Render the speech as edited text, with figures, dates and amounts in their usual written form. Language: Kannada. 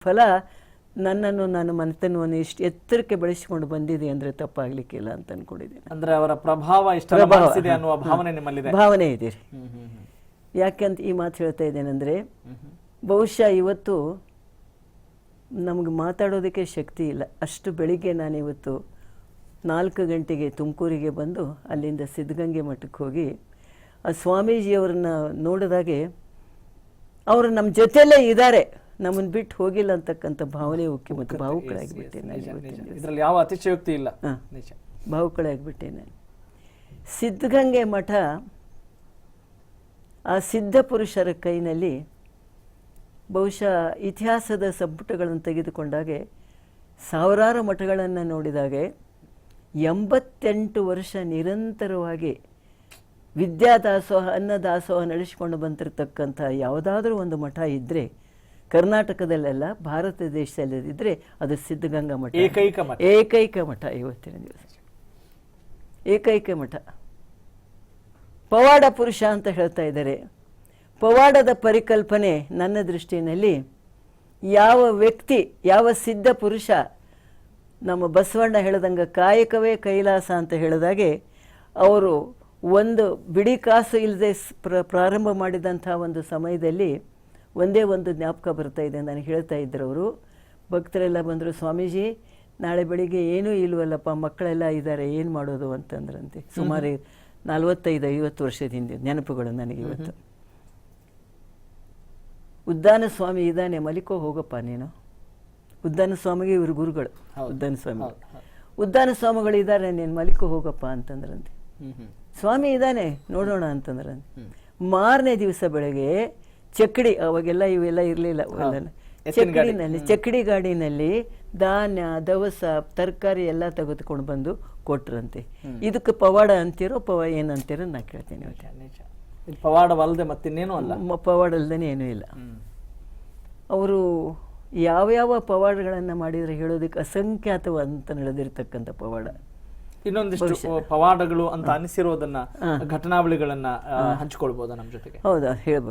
ಫಲ ನನ್ನನ್ನು ನಾನು ಮನೆತನವನ್ನು ಇಷ್ಟು ಎತ್ತರಕ್ಕೆ ಬೆಳೆಸಿಕೊಂಡು ಬಂದಿದೆ ಅಂದ್ರೆ ತಪ್ಪಾಗ್ಲಿಕ್ಕಿಲ್ಲ ಅಂತ ಅನ್ಕೊಂಡಿದ್ದೀನಿ. ಅಂದ್ರೆ ಅವರ ಪ್ರಭಾವ ಇಷ್ಟೆಲ್ಲ ಮಾಡಿಸಿದೆ ಅನ್ನುವ ಭಾವನೆ ನಿಮ್ಮಲ್ಲಿದೆ. ಭಾವನೆ ಇದೆ. ಯಾಕೆಂತ ಈ ಮಾತು ಹೇಳ್ತಾ ಇದ್ದೇನೆಂದ್ರೆ ಬಹುಶಃ ಇವತ್ತು ನಮಗೆ ಮಾತಾಡೋದಕ್ಕೆ ಶಕ್ತಿ ಇಲ್ಲ. ಅಷ್ಟು ಬೆಳಿಗ್ಗೆ ನಾನು ಇವತ್ತು 4 ಗಂಟೆಗೆ ತುಮಕೂರಿಗೆ ಬಂದು ಅಲ್ಲಿಂದ ಸಿದ್ಧಗಂಗೆ ಮಠಕ್ಕೆ ಹೋಗಿ ಆ ಸ್ವಾಮೀಜಿಯವರನ್ನ ನೋಡಿದಾಗೆ ಅವರು ನಮ್ಮ ಜೊತೆಯಲ್ಲೇ ಇದ್ದಾರೆ, ನಮ್ಮನ್ನು ಬಿಟ್ಟು ಹೋಗಿಲ್ಲ ಅಂತಕ್ಕಂಥ ಭಾವನೆ ಉಕ್ಕಿ ಮತ್ತು ಭಾವುಕಳಾಗಿಬಿಟ್ಟೆ ನಾನು. ಇದರಲ್ಲಿ ಯಾವ ಅತಿಶಯೋಕ್ತಿ ಇಲ್ಲ. ಭಾವುಕಳಾಗಿಬಿಟ್ಟೆ ನಾನು. ಸಿದ್ಧಗಂಗೆ ಮಠ ಆ ಸಿದ್ಧ ಪುರುಷರ ಕೈನಲ್ಲಿ ಬಹುಶಃ ಇತಿಹಾಸದ ಸಂಪುಟಗಳನ್ನು ತೆಗೆದುಕೊಂಡಾಗೆ ಸಾವಿರಾರು ಮಠಗಳನ್ನು ನೋಡಿದಾಗೆ 88 ವರ್ಷ ನಿರಂತರವಾಗಿ ವಿದ್ಯಾದಾಸೋಹ ಅನ್ನದಾಸೋಹ ನಡೆಸಿಕೊಂಡು ಬಂದಿರತಕ್ಕಂಥ ಯಾವುದಾದ್ರೂ ಒಂದು ಮಠ ಇದ್ದರೆ ಕರ್ನಾಟಕದಲ್ಲೆಲ್ಲ ಭಾರತ ದೇಶದಲ್ಲಿದ್ದರೆ ಅದು ಸಿದ್ಧಗಂಗಾ ಮಠ. ಏಕೈಕ ಮಠ ಇವತ್ತಿನ ದಿವಸ. ಏಕೈಕ ಮಠ. ಪವಾಡ ಪುರುಷ ಅಂತ ಹೇಳ್ತಾ ಇದ್ದಾರೆ. ಪವಾಡದ ಪರಿಕಲ್ಪನೆ ನನ್ನ ದೃಷ್ಟಿಯಲ್ಲಿ ಯಾವ ವ್ಯಕ್ತಿ, ಯಾವ ಸಿದ್ಧ ಪುರುಷ, ನಮ್ಮ ಬಸವಣ್ಣ ಹೇಳಿದಂಗೆ ಕಾಯಕವೇ ಕೈಲಾಸ ಅಂತ ಹೇಳಿದಾಗೆ ಅವರು ಒಂದು ಬಿಡಿ ಕಾಸು ಇಲ್ಲದೆ ಪ್ರಾರಂಭ ಮಾಡಿದಂಥ ಒಂದು ಸಮಯದಲ್ಲಿ ಒಂದೇ ಒಂದು ಜ್ಞಾಪಕ ಬರ್ತಾ ಇದೆ. ನನಗೆ ಹೇಳ್ತಾ ಇದ್ರು ಅವರು, ಭಕ್ತರೆಲ್ಲ ಬಂದರು, ಸ್ವಾಮೀಜಿ ನಾಳೆ ಬೆಳಿಗ್ಗೆ ಏನೂ ಇಲ್ವಲ್ಲಪ್ಪ, ಮಕ್ಕಳೆಲ್ಲ ಇದ್ದಾರೆ, ಏನು ಮಾಡೋದು ಅಂತಂದ್ರಂತೆ. ಸುಮಾರು 45-50 ವರ್ಷದ ಹಿಂದೆ ನೆನಪುಗಳು ನನಗೆ ಇವತ್ತು. ಉದ್ದಾನ ಸ್ವಾಮಿ ಇದ್ದಾನೆ, ಮಲಿಕೋ ಹೋಗಪ್ಪ ನೀನು. ಉದ್ದಾನ ಸ್ವಾಮಿಗೆ ಇವರು ಗುರುಗಳು. ಉದ್ದಾನ ಸ್ವಾಮಿ ಉದ್ದಾನ ಸ್ವಾಮಿಗಳು ಇದ್ದಾರೆ, ನೀನು ಮಲಿಕೋ ಹೋಗಪ್ಪ ಅಂತಂದ್ರಂತೆ. ಸ್ವಾಮಿ ಇದ್ದಾನೆ ನೋಡೋಣ ಅಂತಂದ್ರಂತೆ. ಮಾರನೇ ದಿವಸ ಬೆಳಗ್ಗೆ ಚಕ್ಕಡಿ, ಅವಾಗೆಲ್ಲ ಇವೆಲ್ಲ ಇರಲಿಲ್ಲ, ಚಕ್ಕಡಿ ಗಾಡಿನಲ್ಲಿ ಧಾನ್ಯ ದವಸ ತರಕಾರಿ ಎಲ್ಲ ತೆಗೆದುಕೊಂಡು ಬಂದು ಕೊಟ್ರಂತೆ. ಇದಕ್ಕೆ ಪವಾಡ ಅಂತೀರೋ ಏನಂತೀರೋ ನಾ ಕೇಳ್ತೇನೆ. ಪವಾಡವಲ್ಲದೆ ಮತ್ತಿನ್ನೇನು ಅಲ್ಲ. ಪವಾಡ ಅಲ್ಲದೆ ಏನೂ ಇಲ್ಲ. ಅವರು ಯಾವ್ಯಾವ ಪವಾಡಗಳನ್ನು ಮಾಡಿದರೆ ಹೇಳೋದಕ್ಕೆ ಅಸಂಖ್ಯಾತವ ಅಂತ ನಡೆದಿರ್ತಕ್ಕಂಥ ಪವಾಡ. ಇನ್ನೊಂದಿಷ್ಟು ಪವಾಡಗಳು ಅಂತ ಅನಿಸಿರೋದನ್ನ ಘಟನಾವಳಿಗಳನ್ನ ಹಂಚಿಕೊಳ್ಬೋದಾ ನಮ್ಮ ಜೊತೆಗೆ? ಹೌದಾ, ಹೇಳ್ಬೋದು.